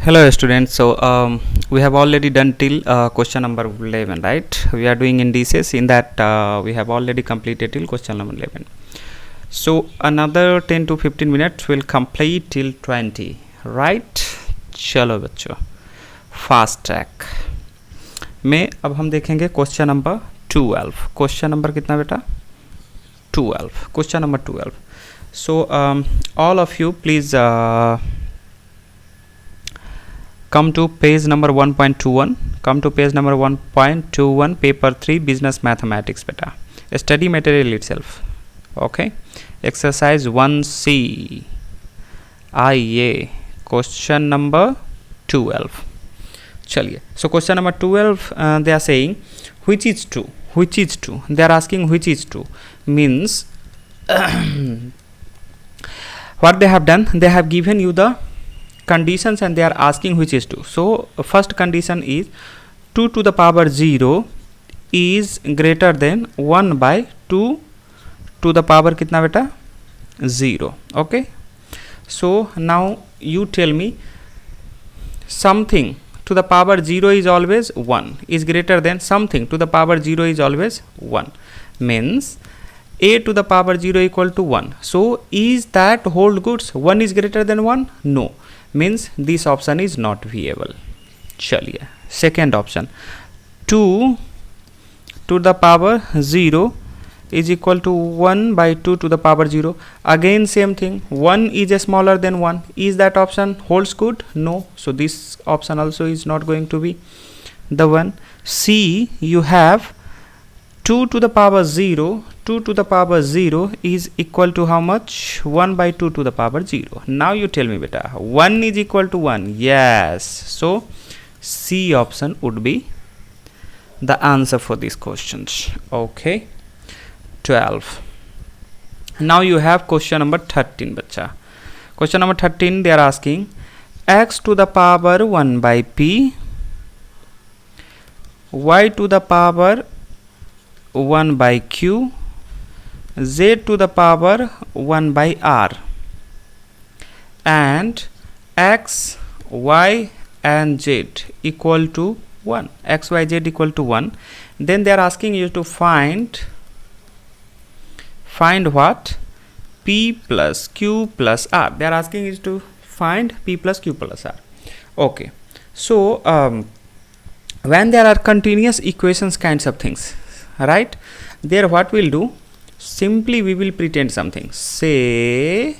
Hello students, we have already done till question number 11, right? We are doing indices. In that we have already completed till question number 11. So another 10 to 15 minutes will complete till 20, right? चलो बच्चों, fast track में अब हम देखेंगे question number 12. Question number कितना बेटा? 12. Question number 12. So all of you please come to page number 1.21. Come to page number 1.21, paper 3, business mathematics beta. Study material itself. Okay. Exercise 1C. आइए question number 12. चलिए. So question number 12, they are saying which is true. Which is true. They are asking which is true. Means what they have done, they have given you the conditions and they are asking which is true. So first condition is 2 to the power 0 is greater than 1 by 2 to the power कितना बेटा? 0. Okay. So now you tell me something to the power 0 is always 1 is greater than something to the power 0 is always 1. Means a to the power 0 equal to 1. So is that hold goods 1 is greater than 1? No. Means this option is not viable. चलिए second option 2 to the power 0 is equal to 1 by 2 to the power 0. Again same thing, 1 is smaller than 1. Is that option holds good? No. So this option also is not going to be the one. C, you have 2 to the power 0. 2 to the power 0 is equal to how much? 1 by 2 to the power 0. Now you tell me beta, 1 is equal to 1. Yes. So C option would be the answer for these questions. Okay. 12. Now you have question number 13 bacha. Question number 13, they are asking x to the power 1 by p, y to the power 1 by q, z to the power 1 by r, and x, y and z equal to 1. X, y, z equal to 1. Then they are asking you to find what? P plus q plus r. They are asking you to find p plus q plus r. Okay. So when there are continuous equations kinds of things, right, there what we'll do, simply we will pretend something. Say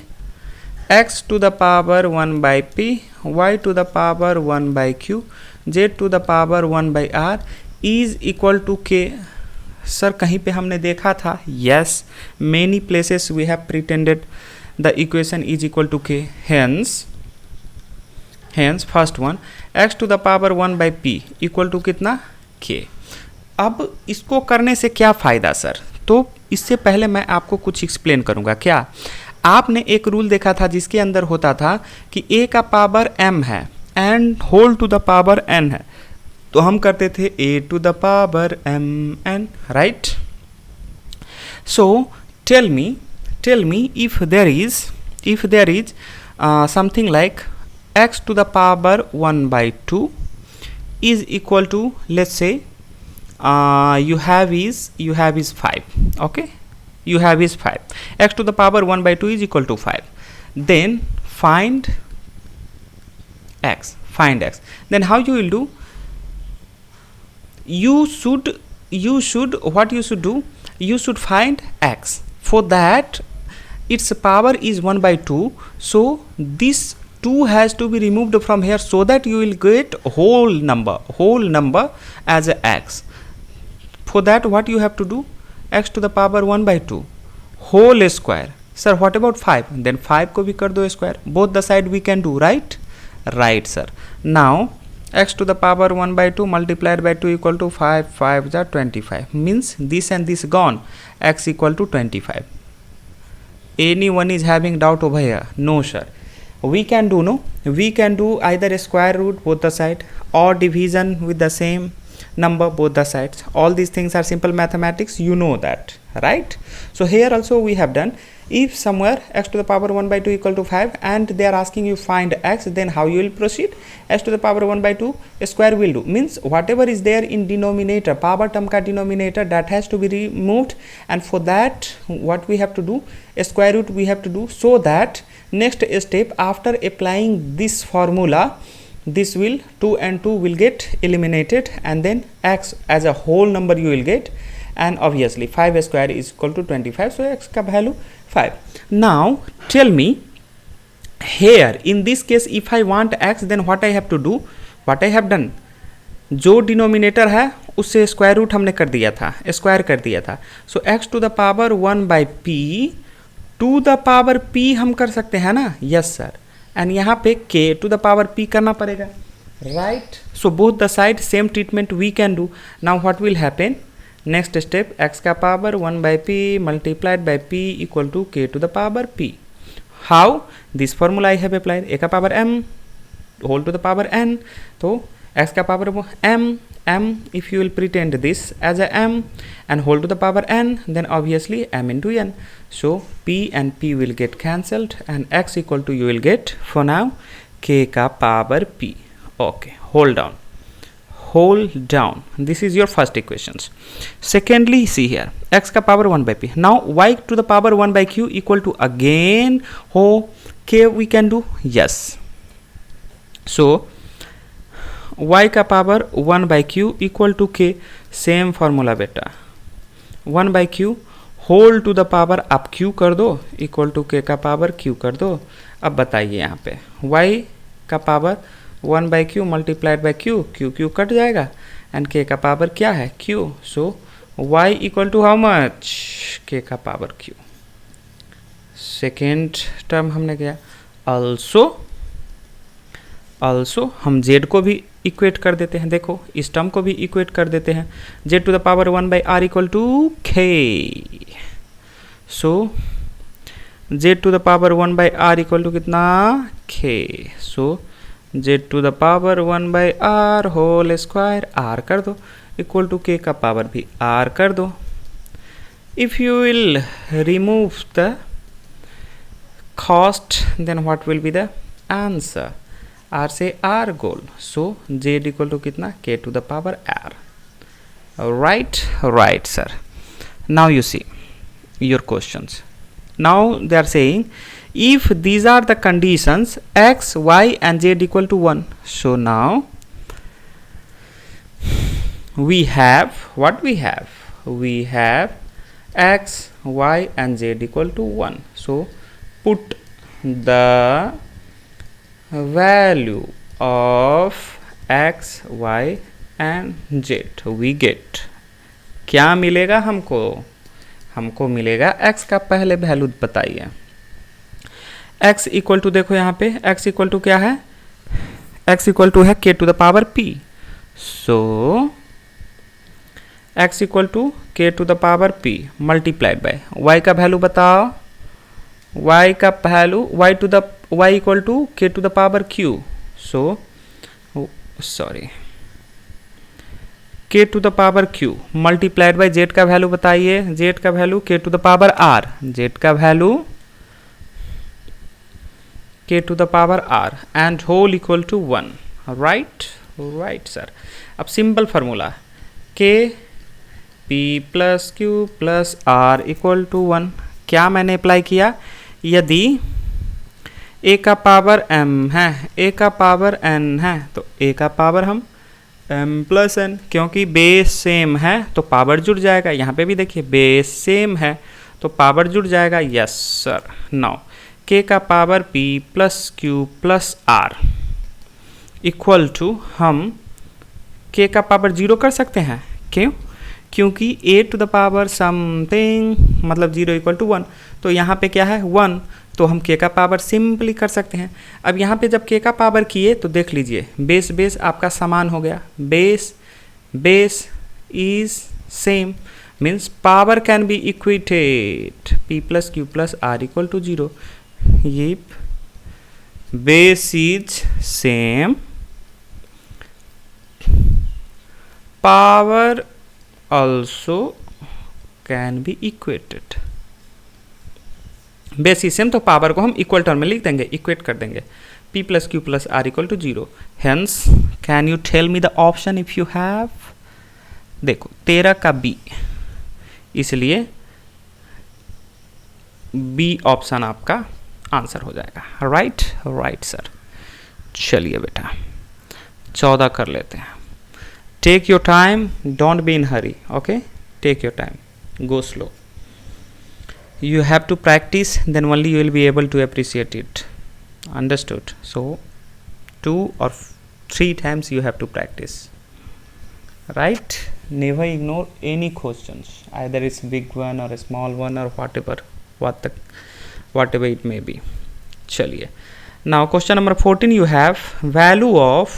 x to the power 1 by p, y to the power 1 by q, z to the power 1 by r is equal to k. Sir कहीं पे हमने देखा था? yes, many places we have pretended the equation is equal to k. hence first one, x to the power 1 by p equal to कितना? k. अब इसको करने से क्या फ़ायदा सर? तो इससे पहले मैं आपको कुछ एक्सप्लेन करूँगा. क्या आपने एक रूल देखा था जिसके अंदर होता था कि a का पावर m है and whole to the power n है, तो हम करते थे a to the power mn, right? So tell me if there is something like x to the power 1 by 2 is equal to, let's say you have is 5. Okay, you have is 5. X to the power 1 by 2 is equal to 5. Then find x. Then how you will do? You should what you should do? You should find x. For that its power is 1 by 2, so this 2 has to be removed from here so that you will get whole number as a x. For that what you have to do? X to the power 1 by 2 whole square. Sir, what about 5? Then 5 को भी कर दो square. Both the side we can do, right? Right, sir. Now x to the power 1 by 2 multiplied by 2 equal to 5 5 are 25. Means this and this gone. X equal to 25. Anyone is having doubt over here? No, sir. We can do either a square root both the side or division with the same number both the sides. All these things are simple mathematics, you know that, right? So here also we have done, if somewhere x to the power 1 by 2 equal to 5 and they are asking you find x, then how you will proceed? x to the power 1 by 2 square will do, means whatever is there in denominator, power term ka denominator, that has to be removed, and for that what we have to do, a square root we have to do, so that next step after applying this formula, this will 2 and 2 will get eliminated, and then x as a whole number you will get, and obviously 5 square is equal to 25, so x ka value 5. Now tell me, here in this case if I want x, then what I have to do? What I have done, जो denominator है उससे square root हमने कर दिया था, square कर दिया था, so x to the power 1 by P to the power p हम कर सकते हैं ना, यस सर, एंड यहाँ पे k to the power p करना पड़ेगा, right? So both the side same treatment we can do. Now what will happen, next step, x का power 1 by P multiplied by p equal to k to the power p. How? This formula I have applied, a का power m whole to the power n, तो x का power m, if you will pretend this as a m and whole to the power n, then obviously m into n, so p and p will get cancelled and x equal to you will get for now k का power p. Okay, hold down, this is your first equations. Secondly, see here, x का power 1 by p. Now y to the power 1 by q equal to again k we can do, yes, so y का power 1 by Q equal to k, same formula बेटा, 1 by Q whole to the power आप q कर दो equal to k का power q कर दो. अब बताइए यहाँ पे y का power 1 by Q multiplied by q, q cut जाएगा एंड k का पावर क्या है q, so y equal to how much, k का पावर q. सेकेंड टर्म हमने किया, also हम z को भी इक्वेट कर देते हैं, देखो इस टर्म को भी इक्वेट कर देते हैं, z to the power 1 by R equal to k, so z to the power 1 by R equal to कितना k, so z to the power 1 by R whole square, r कर दो equal to k का power भी r कर दो. If you will remove the cost, then what will be the answer, r से r गोल, so z equal to कितना k to the power r, right sir. Now you see your questions, now they are saying if these are the conditions x, y and z equal to 1, so now we have what we have x, y and z equal to 1, so put the value of x, y and z, we get, क्या मिलेगा हमको मिलेगा x का पहले value बताइए, x equal to, देखो यहाँ पे x इक्वल टू क्या है, x इक्वल टू है k to the power p, so x equal to k to the power p multiplied by y का वैल्यू बताओ, y का value y equal to k to the power q, so sorry k to the power q multiplied by z का value बताइए, z का value k to the power r, z का value k to the power r and whole equal to 1, right sir. अब simple formula k p plus q plus r equal to 1, क्या मैंने apply किया, यदि a का power m है, a का power n है, तो a का पावर हम m प्लस n, क्योंकि बेस सेम है तो पावर जुड़ जाएगा, यहाँ पे भी देखिए बेस सेम है तो पावर जुड़ जाएगा, यस सर. नाउ k का power p plus q plus r equal to, हम k का पावर 0 कर सकते हैं, क्यों, क्योंकि a to the power something मतलब 0 इक्वल टू 1, तो यहाँ पे क्या है 1, तो हम k का पावर सिंपली कर सकते हैं. अब यहाँ पे जब k का पावर किए तो देख लीजिए बेस आपका समान हो गया, base is same, means power can be equated, p plus q plus r equal to 0, ये base is same, power also can be equated. Base is same तो पावर को हम इक्वल टर्म में लिख देंगे, इक्वेट कर देंगे, p plus Q plus R equal to 0। Hence can you tell me the option if you have. देखो 13 का b, इसलिए b ऑप्शन आपका आंसर हो जाएगा। Right right sir. चलिए बेटा 14 कर लेते हैं। Take your time, don't be in hurry, okay, take your time, go slow. You have to practice, then only you will be able to appreciate it. Understood? So 2 or 3 times you have to practice. Right? Never ignore any questions, either it's big one or a small one or whatever it may be. चलिए, now question number 14 you have value of,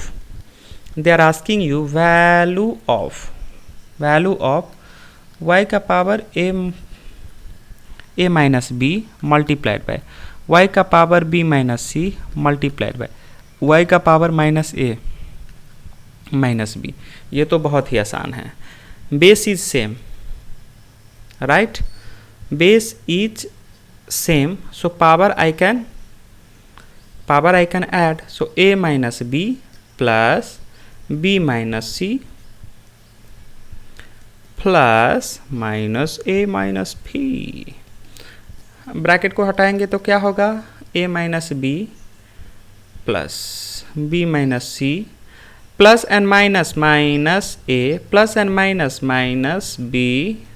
they are asking you value of y का power a minus B multiplied by y का power b minus C multiplied by y का power minus a minus b। ये तो बहुत ही आसान है। Base is same, right, base is same, so power I can add, so a minus b plus b minus c plus minus a minus b। Bracket को हटाएंगे तो क्या होगा, a minus B plus b minus C plus N minus minus a plus N minus minus b।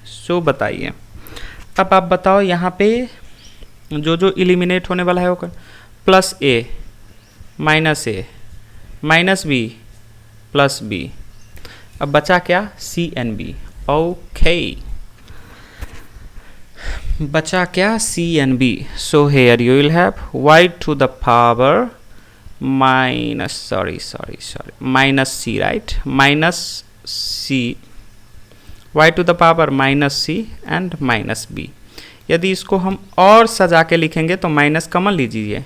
So बताइए, अब आप बताओ यहाँ पे जो इलिमिनेट होने वाला है वो plus a minus b plus b। अब बचा क्या, c एन b। ओके, बचा क्या, c and b। so here you will have y to the power minus minus c, right, minus c, y to the power minus c and minus b। यदि इसको हम और सजा के लिखेंगे तो माइनस कॉमन लीजिए,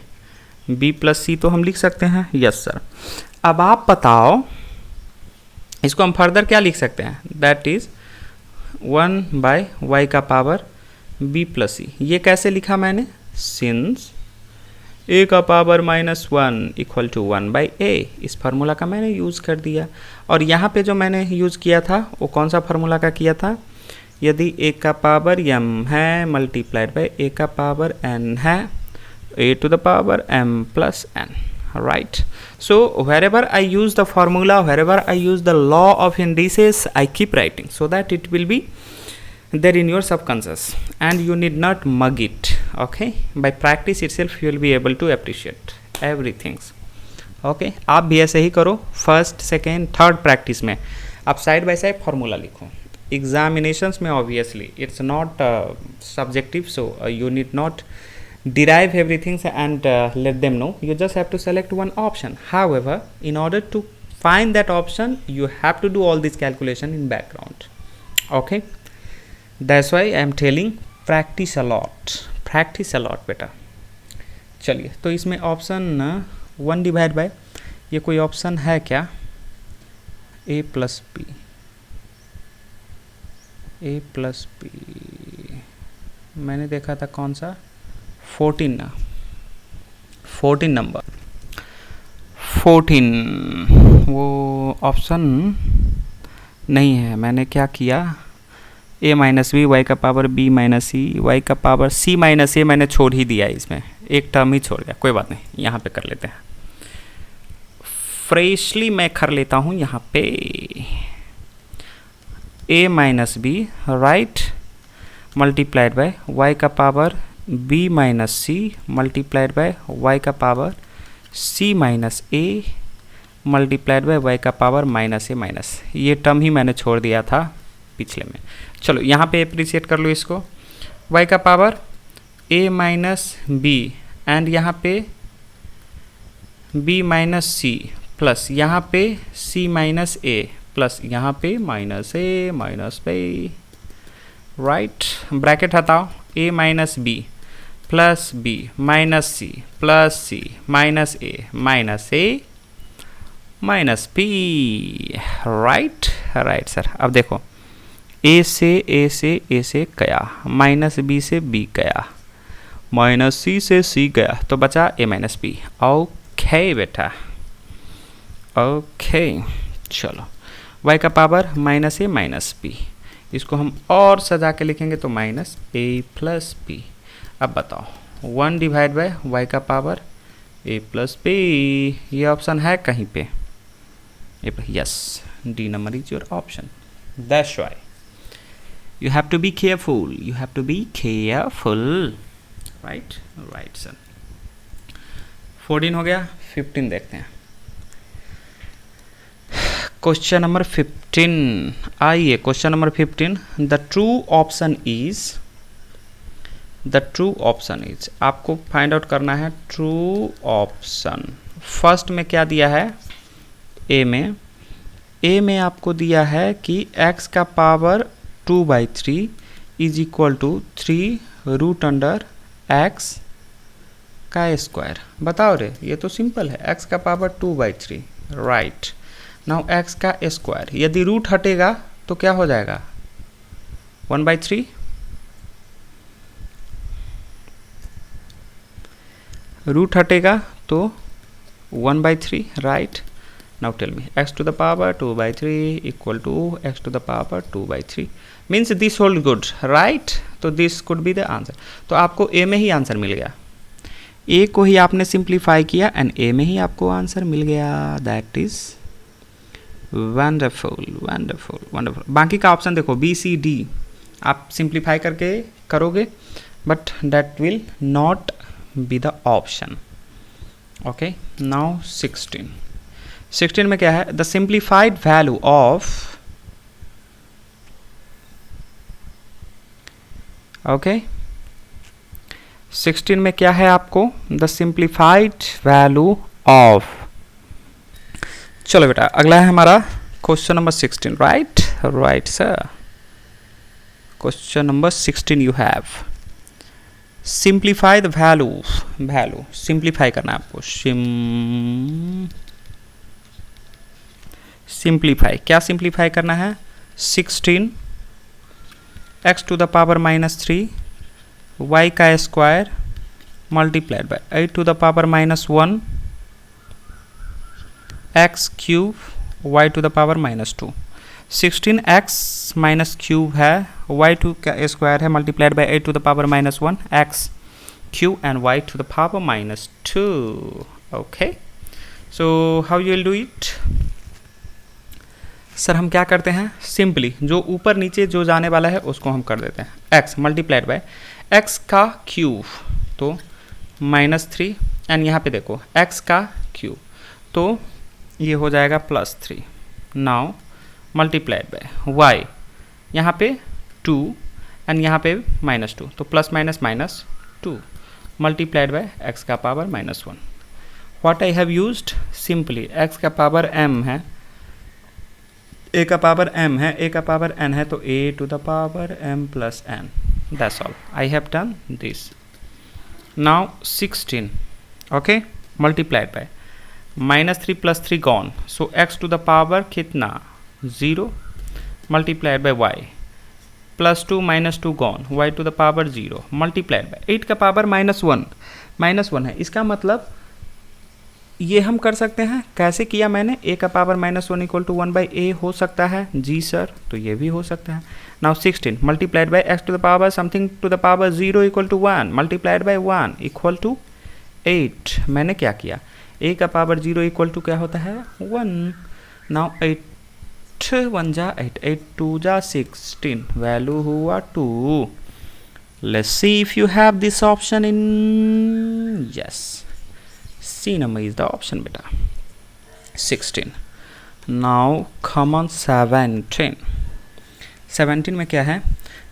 b प्लस c तो हम लिख सकते हैं। Yes sir. अब आप बताओ इसको हम फर्दर क्या लिख सकते हैं, दैट इज 1 बाय y का पावर b प्लस सी। ये कैसे लिखा मैंने, सिंस a का power -1 equal to 1 by a, इस फार्मूला का मैंने यूज़ कर दिया। और यहाँ पे जो मैंने यूज़ किया था वो कौन सा फार्मूला का किया था, यदि a का पावर m है मल्टीप्लाइड बाई a का पावर n है, a to the power m plus n, right? So wherever I use the formula, wherever I use the law of indices, I keep writing so that it will be there in your subconscious and you need not mug it, okay? By practice itself you will be able to appreciate everything, okay? आप भी ऐसे ही करो, first second third practice में आप side by side formula लिखो। Examinations में obviously it's not subjective, so you need not derive everything and let them know, you just have to select one option. However, in order to find that option you have to do all this calculation in background, okay? That's why I am telling practice a lot बेटा। चलिए, तो इसमें option 1 divide by, ये कोई option है क्या, a plus b मैंने देखा था कौन सा, 14 नंबर 14, वो ऑप्शन नहीं है। मैंने क्या किया, a माइनस बी वाई का पावर b माइनस सी वाई का पावर c माइनस a मैंने छोड़ ही दिया, इसमें एक टर्म ही छोड़ दिया, कोई बात नहीं, यहाँ पे कर लेते हैं। फ्रेशली मैं कर लेता हूँ यहाँ पे a minus B, right, multiplied by y का power b minus C multiplied by y का power c minus a multiplied by y का पावर माइनस a माइनस, ये टर्म ही मैंने छोड़ दिया था पिछले में। चलो यहाँ पे अप्रिशिएट कर लो इसको, y का power a minus b and यहाँ पे b माइनस c प्लस यहाँ पे c माइनस a प्लस यहाँ पे minus a minus b, right, bracket हटाओ, a minus b plus b minus c plus c minus a minus b, right sir. अब देखो ए से गया, माइनस बी से बी गया, माइनस सी से सी गया, तो बचा ए माइनस बी। ओके बेटा, ओके चलो, y का पावर माइनस ए माइनस बी, इसको हम और सजा के लिखेंगे तो माइनस ए प्लस बी। अब बताओ 1 डिवाइड बाय y का पावर a प्लस बी, ये ऑप्शन है कहीं पे? Yes, D number is your option. That's why you have to be careful, you have to be careful, right right sir। 14 हो गया, 15 देखते हैं। क्वेश्चन नंबर 15, आइए question number 15। The true option is, आपको फाइंड आउट करना है true option. First में क्या दिया है? ए में आपको दिया है कि x का power 2/3 is equal to 3 root under x का स्क्वायर। बताओ रे, ये तो सिंपल है, x का पावर 2/3, राइट। नाउ x का स्क्वायर, यदि रूट हटेगा तो क्या हो जाएगा? 1/3। रूट हटेगा तो 1/3, right. Now tell me, x to the power 2/3 equal to x to the power 2/3 means this hold good, right? तो this could be the answer। तो आपको a में ही आंसर मिल गया, a को ही आपने सिंप्लीफाई किया एंड a में ही आपको आंसर मिल गया। That is wonderful wonderful wonderful. बाकी का ऑप्शन देखो बी सी डी आप सिंप्लीफाई करके करोगे, but that will not be the option. Okay, now 16 में क्या है? The simplified value of, okay 16 में क्या है आपको? The simplified value of. चलो बेटा, अगला है हमारा question number 16, right right sir. Question number 16 you have simplify the value simplify करना है आपको। सिंप्लीफाई, क्या सिंप्लीफाई करना है? 16 x to the power -3 y का square multiplied by 8 to the power -1 x cube y to the power -2। 16x minus cube है, y2 का square है multiplied by 8 to the power -1 x cube and y to the power -2। Okay, so how you will do it? Sir हम क्या करते हैं? Simply जो ऊपर नीचे जो जाने वाला है उसको हम कर देते हैं। x मल्टीप्लाइड बाय x का क्यूब तो -3 एंड यहाँ पे देखो x का क्यूब तो ये हो जाएगा +3। नाउ मल्टीप्लाइड बाय y, यहाँ पे 2 एंड यहाँ पे -2 तो plus minus -2 multiplied by x का power -1। What I have used? Simply x का पावर m है, a का पावर m है, a का पावर n है, तो a to the power m plus n। That's all, I have done this. Now 16, okay multiplied by -3 + 3 gone, so x to the power कितना? 0 multiplied by y +2 -2 gone, y to the power 0 multiplied by 8 का power -1 है। इसका मतलब ये हम कर सकते हैं, कैसे किया मैंने? a का पावर -1 = 1/a हो सकता है। जी सर, तो ये भी हो सकता है। Now 16 multiplied by x to the power something to the power 0 = 1 multiplied by 1 = 8। मैंने क्या किया? a का पावर 0 = क्या होता है? 1। नाउ 8 1 जा 8, 8 2 जा 16, वैल्यू हुआ 2। Let's see if you have this option in. Yes, C number is the option beta। 16। now come on 17। 17 में क्या है?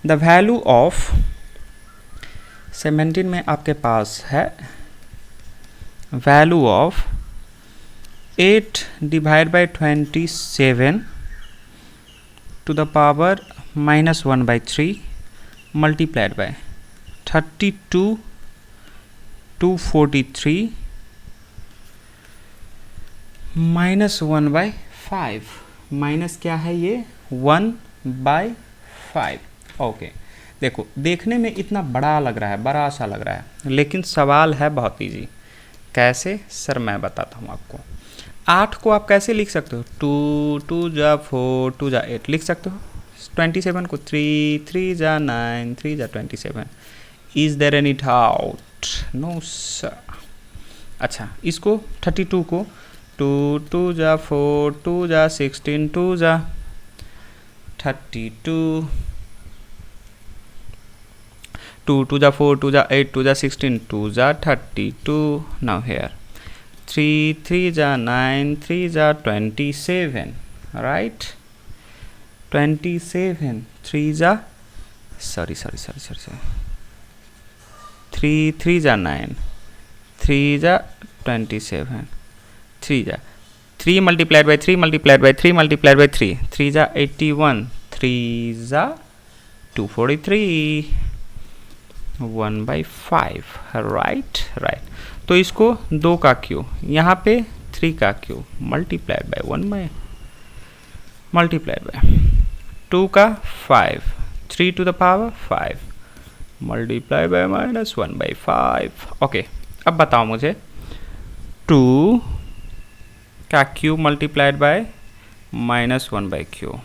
the value of 17 में आपके पास है value of 8 divided by 27 to the power -1/3 multiplied by 32 243 -1/5। Minus क्या है ये? 1/5 5। Okay, देखो देखने में इतना बड़ा लग रहा है, बड़ा सा लग रहा है, लेकिन सवाल है बहुत ईजी। कैसे सर, मैं बताता हूँ आपको। 8 को आप कैसे लिख सकते हो? 2 2 जा 4 2 जा 8 लिख सकते हो। 27 को 3 3 जा 9 3 जा 27। Is there any doubt? No sir. अच्छा, इसको 32 को 2 2 जा 4 2 जा 16 2 जा 32 2 2 जा 4 2 जा 8 2 जा 16 2 जा 32। now here 3 3 जा 9 3 जा 27, right? 27 3 जा sorry 3 3 जा 9 3 जा 27 3 जा 3 multiplied by 3 multiplied by 3 multiplied by 3 3 जा 81 3 जा 243 1/5, राइट। तो इसको 2 का क्यू, यहाँ पे 3 का क्यू मल्टीप्लाइड बाय 2 का 5 3 to the power 5 multiply by -1/5। Okay, अब बताओ मुझे 2 का क्यूब मल्टीप्लाइड बाय -1/q,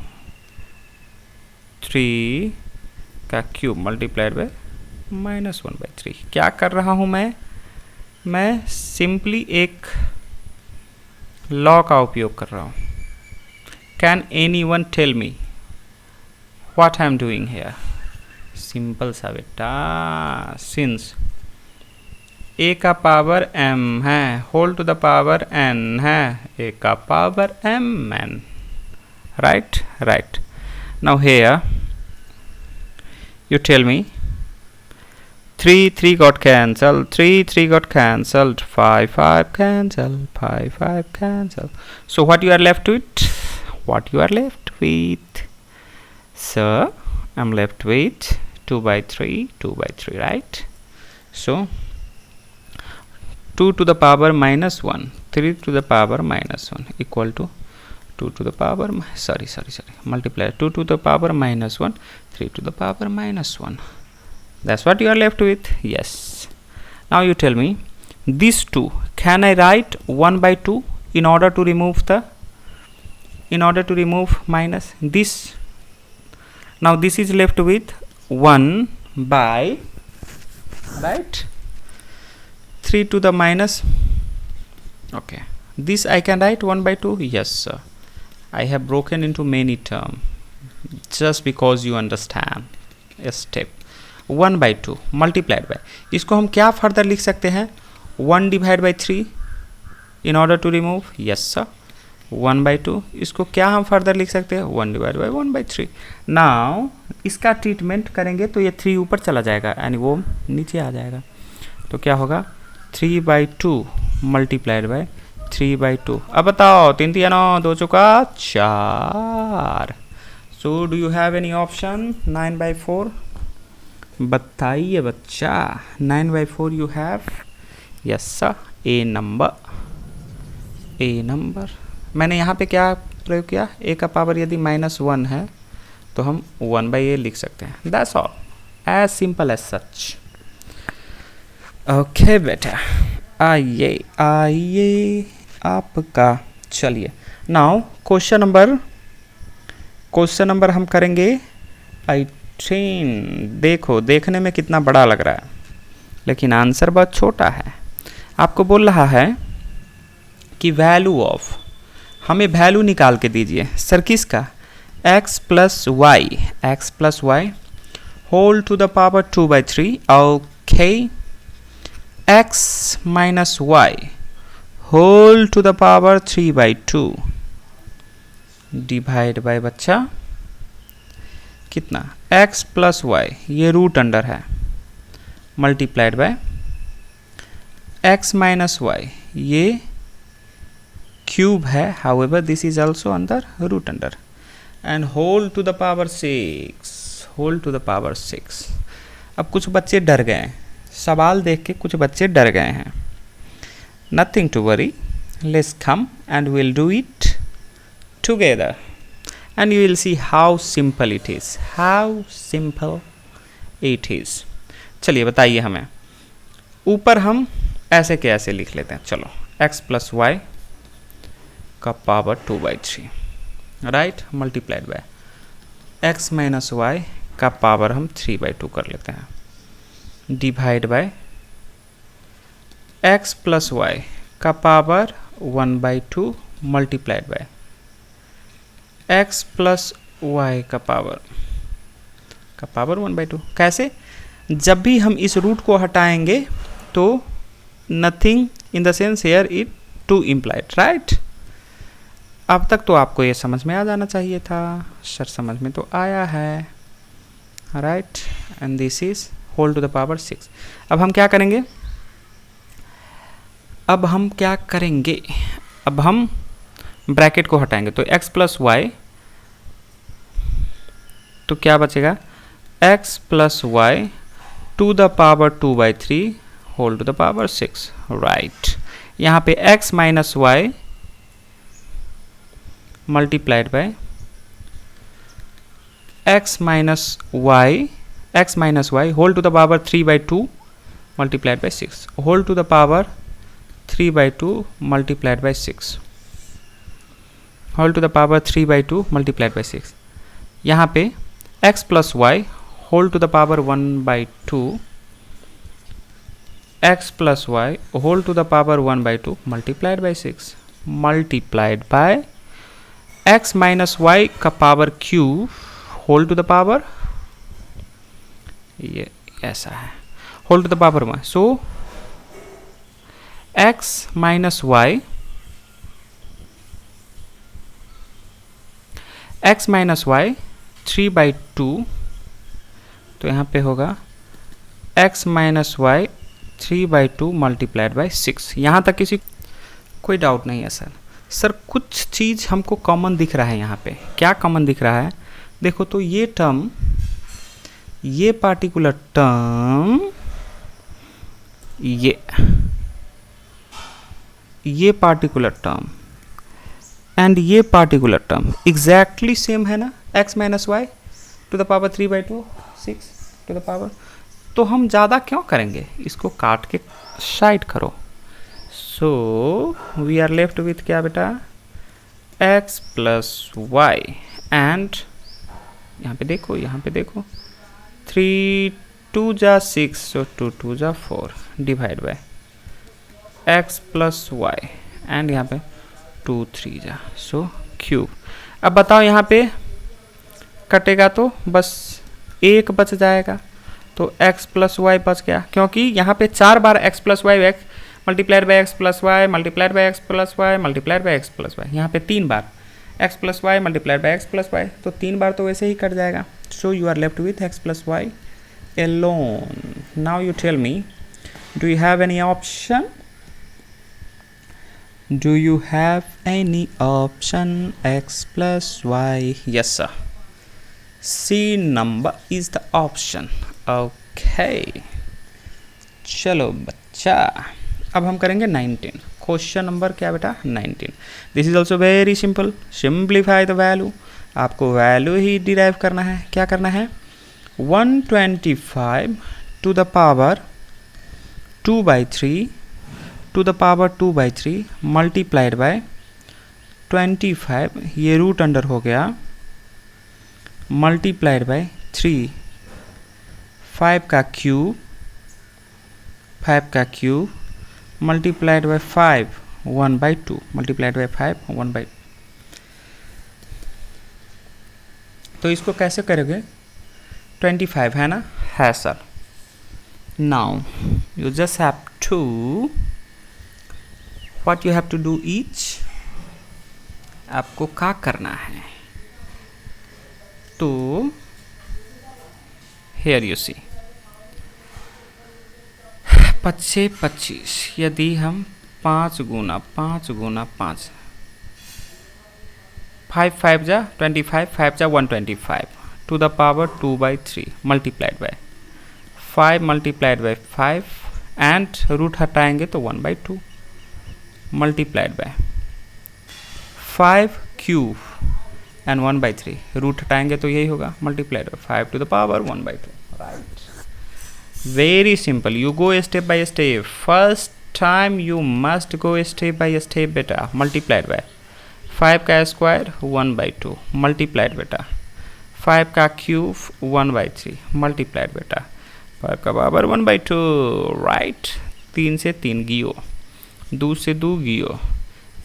3 का क्यूब मल्टीप्लाइड बाय -1/3। क्या कर रहा हूँ मैं सिंपली एक लॉ का उपयोग कर रहा हूँ। Can anyone tell me what I am doing here? Simple सा बेटा, सिंस a का पावर m है, whole to the power n है, a का power mn, right? Now here you tell me 3 got cancelled, 3 got cancelled, 5 cancelled, 5 cancelled. So what you are left with? Sir, I'm left with 2/3, right? So 2 to the power -1, 3 to the power -1 equal to 2 to the power multiply 2 to the power -1, 3 to the power -1. That's what you are left with. Yes. Now you tell me, these two, can I write 1/2 in order to remove minus this? Now this is left with 1 by, right, 3 to the minus. Okay, this I can write 1/2. Yes sir, I have broken into many terms just because you understand a step. 1/2 multiplied by, इसको हम क्या further लिख सकते हैं? 1/3 in order to remove. Yes sir, 1/2। इसको क्या हम further लिख सकते हैं? 1/1/3। नाउ इसका ट्रीटमेंट करेंगे तो ये 3 ऊपर चला जाएगा यानी वो नीचे आ जाएगा। तो क्या होगा? 3/2 मल्टीप्लाइड बाय 3/2। अब बताओ, 3 3 9, 2 चौका 4। So do you have any option? 9/4 बताइए बच्चा। 9/4 you have? Yes sir, A number. मैंने यहाँ पे क्या प्रयोग किया? ए का पावर यदि -1 है तो हम 1/a लिख सकते हैं। That's all, as simple as such. Okay बेटा, आइए आपका। चलिए नाउ क्वेश्चन नंबर हम करेंगे 18। देखो देखने में कितना बड़ा लग रहा है लेकिन आंसर बहुत छोटा है। आपको बोल रहा है कि वैल्यू ऑफ, हमें वैल्यू निकाल के दीजिए। सर किसका? x plus Y whole to the power 2/3। Okay, x minus Y whole to the power 3/2 divide by बच्चा कितना? x प्लस वाई, ये रूट अंडर है, multiplied by x minus Y, ये क्यूब है, however this is also under root under, and whole to the power 6। अब कुछ बच्चे डर गए हैं, सवाल देख के कुछ बच्चे डर गए हैं। Nothing to worry, let's come and will do it together. and you will see how simple it is, how simple it is. चलिए बताइए हमें, ऊपर हम ऐसे के ऐसे लिख लेते हैं. चलो x प्लस वाई का power 2/3 right, multiplied by x minus Y का पावर हम 3/2 कर लेते हैं, divide by x plus Y का power 1/2 multiplied by x plus Y का पावर 1/2. कैसे? जब भी हम इस रूट को हटाएंगे तो nothing in the sense here it to implied, right. अब तक तो आपको ये समझ में आ जाना चाहिए था. सर समझ में तो आया है, right. And this is whole to the power 6. अब हम क्या करेंगे, अब हम ब्रैकेट को हटाएंगे तो x प्लस वाई, तो क्या बचेगा, x plus Y to the power 2/3 whole to the power 6, right. यहाँ पे x minus Y multiplied by x minus Y whole to the power 3/2 multiplied by 6 whole to the power 3/2 multiplied by 6 whole to the power 3/2 multiplied by 6. यहाँ पे x plus Y whole to the power 1/2 x plus Y whole to the power 1/2 multiplied by 6 multiplied by x minus Y का power cube whole to the power, ये ऐसा है, whole to the power 1. So x minus y 3/2, तो यहाँ पे होगा x minus y 3/2 multiplied by 6. यहाँ तक किसी कोई डाउट नहीं है सर? सर कुछ चीज़ हमको कॉमन दिख रहा है यहाँ पे. क्या कॉमन दिख रहा है? देखो तो ये टर्म, ये पार्टिकुलर टर्म, ये पार्टिकुलर टर्म एंड ये पार्टिकुलर टर्म एग्जैक्टली सेम है ना, x minus Y to the power 3/2 6 to the power. तो हम ज़्यादा क्यों करेंगे, इसको काट के साइड करो. So we are left with क्या बेटा, x प्लस वाई एंड यहाँ पे देखो 3 2 जा 6 सो 2 2 जा 4 divide by x plus Y and यहाँ पे 2 3 जा सो क्यूब. अब बताओ यहाँ पे कटेगा तो बस एक बच जाएगा, तो x प्लस वाई बच गया, क्योंकि यहाँ पे 4 बार x plus y x multiplied by x plus y multiplied by x plus y multiplied by x plus y. यहाँ पे 3 बार x plus y multiplied by x plus y, तो 3 बार तो वैसे ही कट जाएगा. So you are left with x plus y alone. Now you tell me, do you have any option? Do you have any option? X plus y. Yes sir. C number is the option. Okay. चलो बच्चा, अब हम करेंगे 19. Question number क्या बेटा, 19. This is also very simple. Simplify the value. आपको value ही derive करना है. क्या करना है, 125 to the power 2/3 to the power 2/3 multiplied by 25, ये रूट अंडर हो गया, मल्टीप्लाइड बाय 3 5 का cube multiplied by 5 1/2 multiplied by 5 1/2. तो इसको कैसे करोगे, 25 है ना, है sir. Now you just have to, what you have to do is, आपको क्या करना है, तो हियर यू सी 25, यदि हम 5 गुना 5 5 5 जा 25 5 जा 125 to the power 2/3 multiplied by 5 multiplied by 5 and root हटाएंगे तो 1/2 multiplied by 5 cube and 1/3, root हटाएंगे तो यही होगा, multiplied by 5 to the power 1/2, right. Very simple, you go step by step. First time you must go step by step बेटा। Multiplied by 5 का square 1/2 multiplied बेटा, 5 का क्यूब 1/3 मल्टीप्लाइड बेटा, 5 का पावर 1/2, राइट। 3 से 3 गियो, 2 से 2 गियो,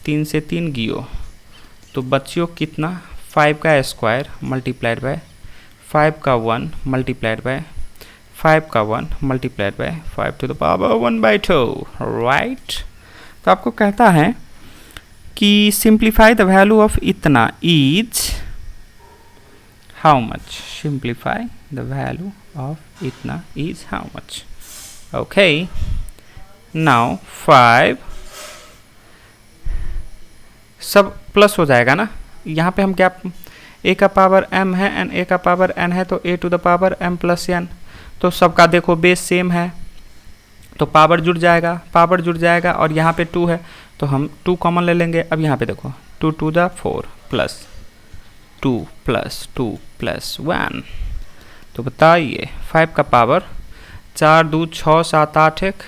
3 से 3 गियो, तो बच्चियों कितना, 5 का स्क्वायर मल्टीप्लाइड बाय 5 का 1 मल्टीप्लाइड बाय 5 का 1 multiplied by 5 to the power 1/2, right. तो आपको कहता है कि सिंप्लीफाई द वैल्यू ऑफ इतना is how much, simplify the value of इतना is how much. Okay, now 5 सब प्लस हो जाएगा ना, यहाँ पे हम क्या, a का पावर m है एंड a का पावर n है, तो a to the power m plus n, तो सबका देखो बेस सेम है तो पावर जुड़ जाएगा और यहाँ पे 2 है तो हम 2 कॉमन ले लेंगे। अब यहाँ पे देखो 2 to the 4 plus 2 plus 2 plus 1, तो बताइए 5 का power 4 2 6 7 8 1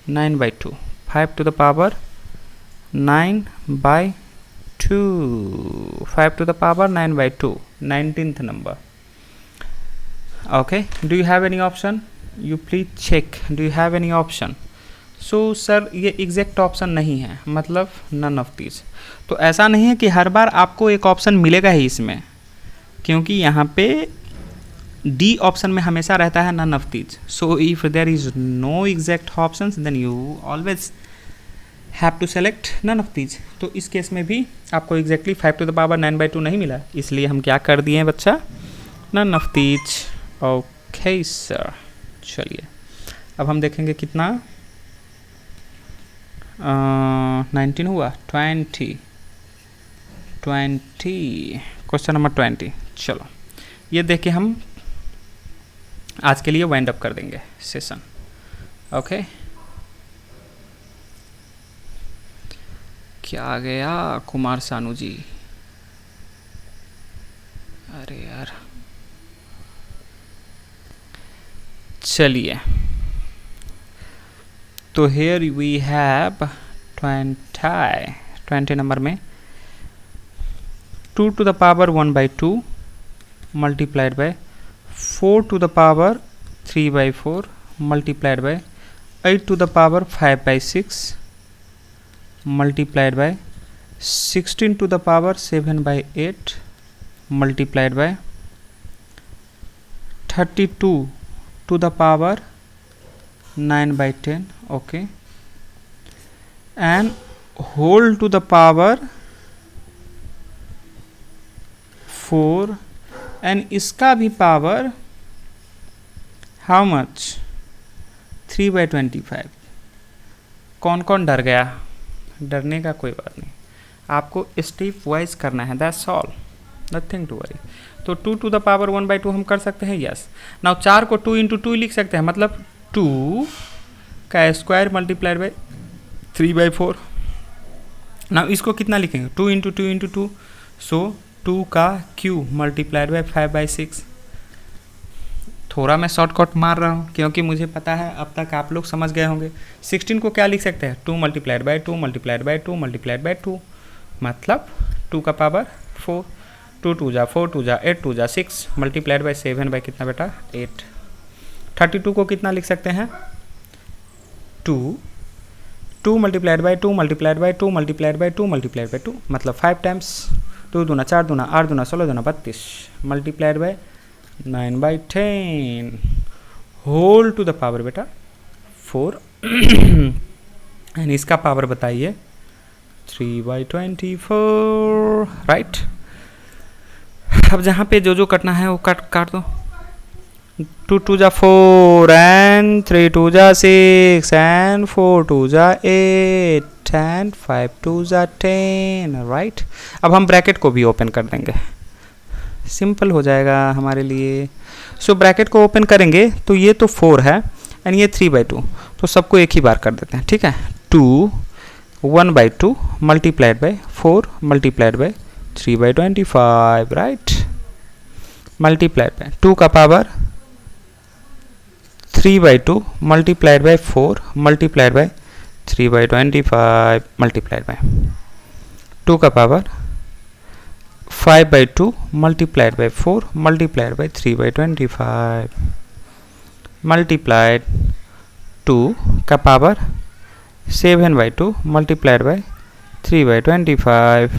9/2, 5 to the power 9/2, 5 to the power 9/2, 19th number. Okay, do you have any option? You please check, do you have any option? So sir ये एग्जैक्ट ऑप्शन नहीं है, मतलब none of these। तो ऐसा नहीं है कि हर बार आपको एक ऑप्शन मिलेगा ही इसमें, क्योंकि यहाँ पे डी ऑप्शन में हमेशा रहता है none of these। So if there is no exact options then you always have to select none of these। तो इस केस में भी आपको एग्जैक्टली 5 टू द पावर 9/2 नहीं मिला, इसलिए हम क्या कर दिए बच्चा, none of these। Okay sir, चलिए अब हम देखेंगे कितना 19 हुआ, 20 क्वेश्चन नंबर 20। चलो ये देख के हम आज के लिए वाइंड अप कर देंगे सेशन। ओके, क्या आ गया कुमार सानू जी, अरे यार, चलिए तो हेयर वी हैव 20 नंबर में 2 to the power 1/2 multiplied by 4 to the power 3/4 multiplied by 8 to the power 5/6 multiplied by 16 to the power 7/8 multiplied by 32 to the power 9/10, okay, and whole to the power 4, and इसका भी power how much 3/25। कौन कौन डर गया, डरने का कोई बात नहीं, आपको स्टेप वाइज करना है, that's all, nothing to worry. तो 2 टू द पावर 1/2 हम कर सकते हैं, यस। नाउ 4 को 2 × 2 लिख सकते हैं, मतलब 2 का स्क्वायर मल्टीप्लाइड बाय 3/4। नाउ इसको कितना लिखेंगे, 2 × 2 × 2, सो 2 का क्यूब मल्टीप्लाइड बाय 5/6। थोड़ा मैं शॉर्टकट मार रहा हूँ क्योंकि मुझे पता है अब तक आप लोग समझ गए होंगे। 16 को क्या लिख सकते हैं, 2 multiplied by 2 multiplied by 2 multiplied by 2, मतलब 2 का पावर 4, 2 2 जा 4 2 जा 8 2 जा 6 मल्टीप्लाइड बाय 7 बाय कितना बेटा 8। 32 को कितना लिख सकते हैं, 2 multiplied by 2 multiplied by 2 multiplied by 2 multiplied by 2, मतलब 5 टाइम्स 2 दूना 4 दूना 8 दूना 16 दूना 32 multiplied by 9/10 whole to the power बेटा 4 एंड इसका पावर बताइए 3/24, राइट। अब जहाँ पे जो कटना है वो काट दो। 2 2 जा 4 एंड 3 2 जा 6 एंड 4 2 जा 8 एंड 5 2 जा 10, राइट। अब हम ब्रैकेट को भी ओपन कर देंगे, सिंपल हो जाएगा हमारे लिए। सो ब्रैकेट को ओपन करेंगे तो ये तो 4 है एंड ये 3/2, तो सबको एक ही बार कर देते हैं, ठीक है। 2 1/2 multiplied by 4 multiplied by 3/25, right, multiplied by 2 का power 3/2 multiplied by 4 multiplied by 3/25 multiplied by 2 का power 5/2 multiplied by 4 multiplied by 3/25 multiplied 2 का power 7/2 multiplied by 3/25,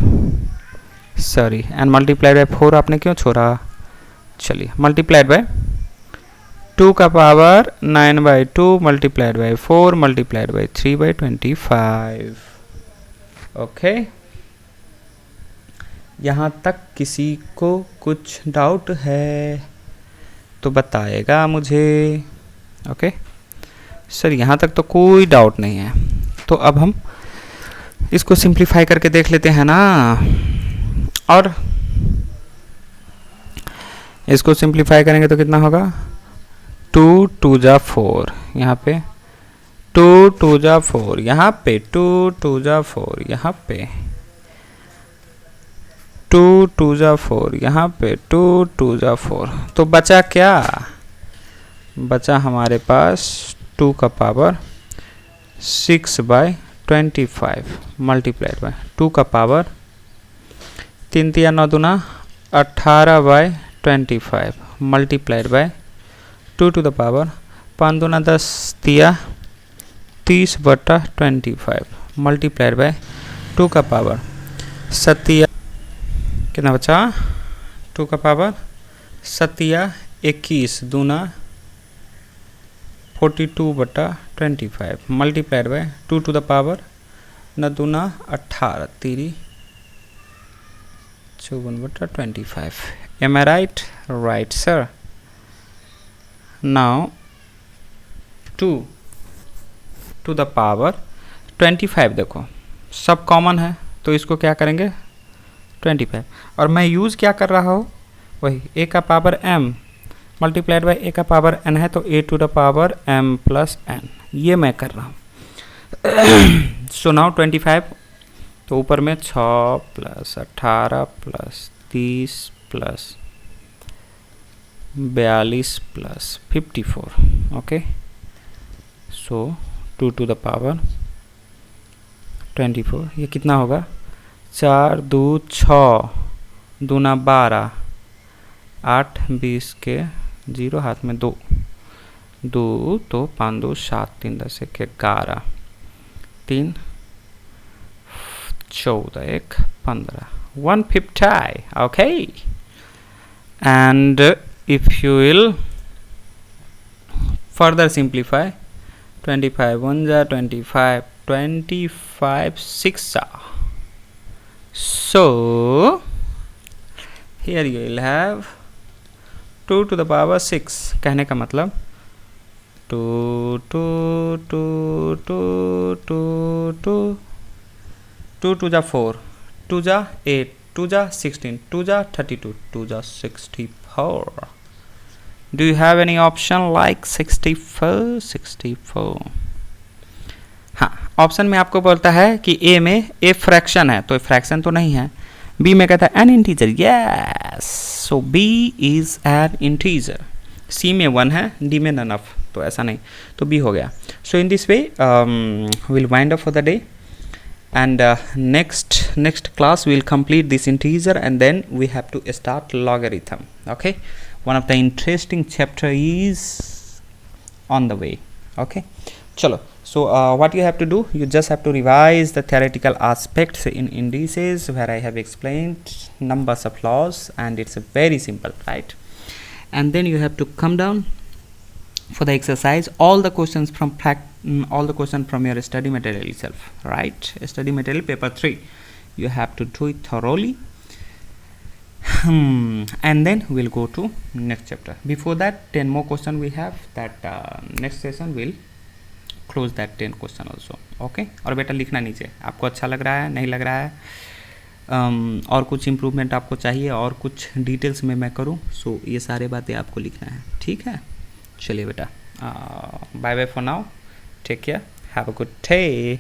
sorry, and multiplied by 4 आपने क्यों छोड़ा, चलिए, मल्टीप्लाइड बाय 2 का power 9/2 multiplied by 4 multiplied by 3/25, okay. यहाँ तक किसी को कुछ डाउट है तो बताएगा मुझे, ओके सर, यहाँ तक तो कोई डाउट नहीं है। तो अब हम इसको सिंप्लीफाई करके देख लेते हैं ना, और इसको सिंप्लीफाई करेंगे तो कितना होगा, 2 2 जा 4, यहाँ पे 2 2 जा 4, यहाँ पे 2 2 जा 4, यहाँ पे 2 2 जा 4, यहाँ पे 2 2 जा 4, तो बचा क्या, बचा हमारे पास 2 का पावर 6/25 मल्टीप्लाइड बाय 2 का पावर 3 3 9 दूना 18/25 multiplied by 2 to the power 5 दूना 10 तिया 30/25 मल्टीप्लाइड बाय 2 का पावर 7 कितना बचा, 2 का पावर 7 21 दूना 42/25 multiplied by 2 to the power 9 दूना 18 3 54/25, am I right? Right sir. Now 2 to the power 25, देखो सब कॉमन है तो इसको क्या करेंगे 25, और मैं यूज़ क्या कर रहा हूँ, वही a का power m multiplied by a का पावर n है, तो a to the power m plus n, ये मैं कर रहा हूँ। सो नाउ 25, तो ऊपर में 6 plus 18 plus 30 plus 42 plus 54, okay. So 2 to the power 24, ये कितना होगा, 4 2 6 दूना 12 8 20 के 0 हाथ में 2 2 तो 5 2 7 3 10 1 11 3 14 1 15 150, okay. And if you will further simplify, 25 1 जा 25 25 6 जा, so here you will have 2 to the power 6, कहने का मतलब 2 2 2 2 2 2 2 2 जा 4 2 जा 8 2 जा 16 2 जा 32 2 जा 64. Do you have any option like 64? 64. हाँ, ऑप्शन में आपको बोलता है कि ए में ए फ्रैक्शन है, तो फ्रैक्शन तो नहीं है। बी में कहता है an integer, yes, so B is an integer. C में 1 है, डी में नन ऑफ, तो ऐसा नहीं, तो बी हो गया। So in this way will wind up for the day, and next class we'll complete this integer, and then we have to start logarithm, okay. One of the interesting chapter is on the way, okay. Chalo, so what you have to do, you just have to revise the theoretical aspects in indices where I have explained numbers of laws, and it's very simple, right? And then you have to come down for the exercise, all the questions from your study material itself, right? Study material paper 3, you have to do it thoroughly, and then we'll go to next chapter. Before that, 10 more question we have, that next session will close that 10 question also, okay. और बेटा लिखना नीचे, आपको अच्छा लग रहा है, नहीं लग रहा है, और कुछ इम्प्रूवमेंट आपको चाहिए, और कुछ डिटेल्स में मैं करूँ, सो ये सारे बातें आपको लिखना है, ठीक है। चलिए बेटा, bye bye for now, take care, have a good day.